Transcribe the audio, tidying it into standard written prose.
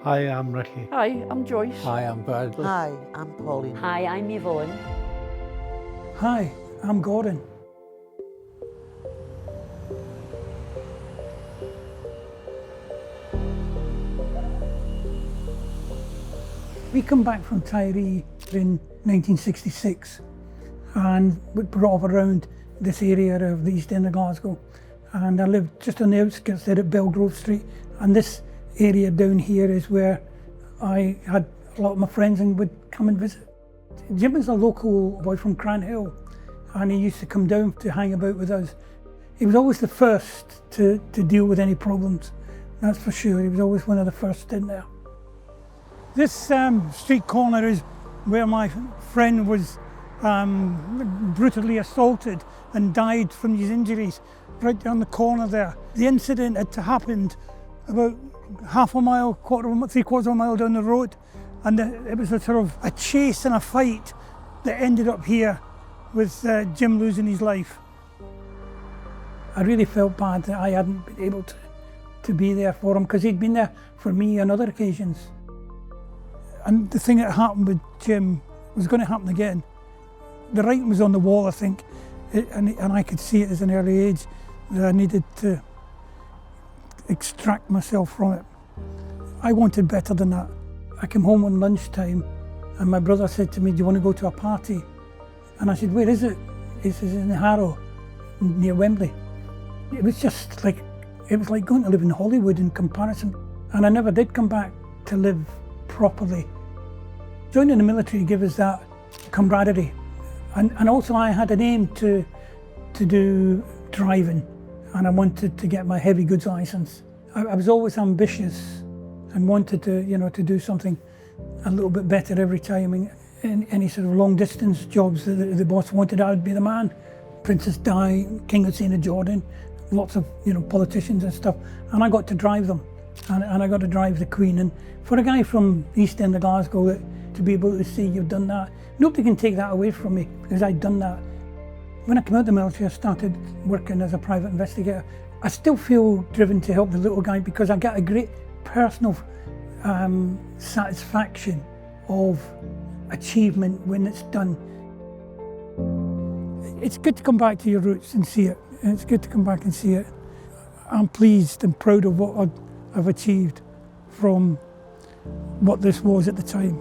Hi, I'm Rikki. Hi, I'm Joyce. Hi, I'm Bradley. Hi, I'm Pauline. Hi, I'm Yvonne. Hi, I'm Gordon. We come back from Tyree in 1966 and we brought up around this area of the East End of Glasgow, and I lived just on the outskirts there at Belgrove Street, and this area down here is where I had a lot of my friends and would come and visit. Jim was a local boy from Cranhill and he used to come down to hang about with us. He was always the first to deal with any problems, that's for sure. He was always one of the first in there. This street corner is where my friend was brutally assaulted and died from his injuries, right down the corner there. The incident had happened about half a mile, three-quarters of a mile down the road, and it was a sort of a chase and a fight that ended up here with Jim losing his life. I really felt bad that I hadn't been able to be there for him, because he'd been there for me on other occasions. And the thing that happened with Jim was going to happen again. The writing was on the wall, I think, and I could see it as an early age that I needed to extract myself from it. I wanted better than that. I came home on lunchtime and my brother said to me, "Do you want to go to a party?" And I said, "Where is it?" He says, "In Harrow, near Wembley." It was just like, it was like going to live in Hollywood in comparison. And I never did come back to live properly. Joining the military gave us that camaraderie. And also I had an aim to do driving, and I wanted to get my heavy goods license. I was always ambitious and wanted to do something a little bit better every time. I mean, any sort of long distance jobs that the boss wanted, I would be the man. Princess Di, King Hussein of Jordan, lots of politicians and stuff, and I got to drive them, and I got to drive the Queen. And for a guy from East End of Glasgow to be able to see you've done that, nobody can take that away from me, because I'd done that. When I came out of the military, I started working as a private investigator. I still feel driven to help the little guy, because I get a great personal satisfaction of achievement when it's done. It's good to come back to your roots and see it. It's good to come back and see it. I'm pleased and proud of what I've achieved from what this was at the time.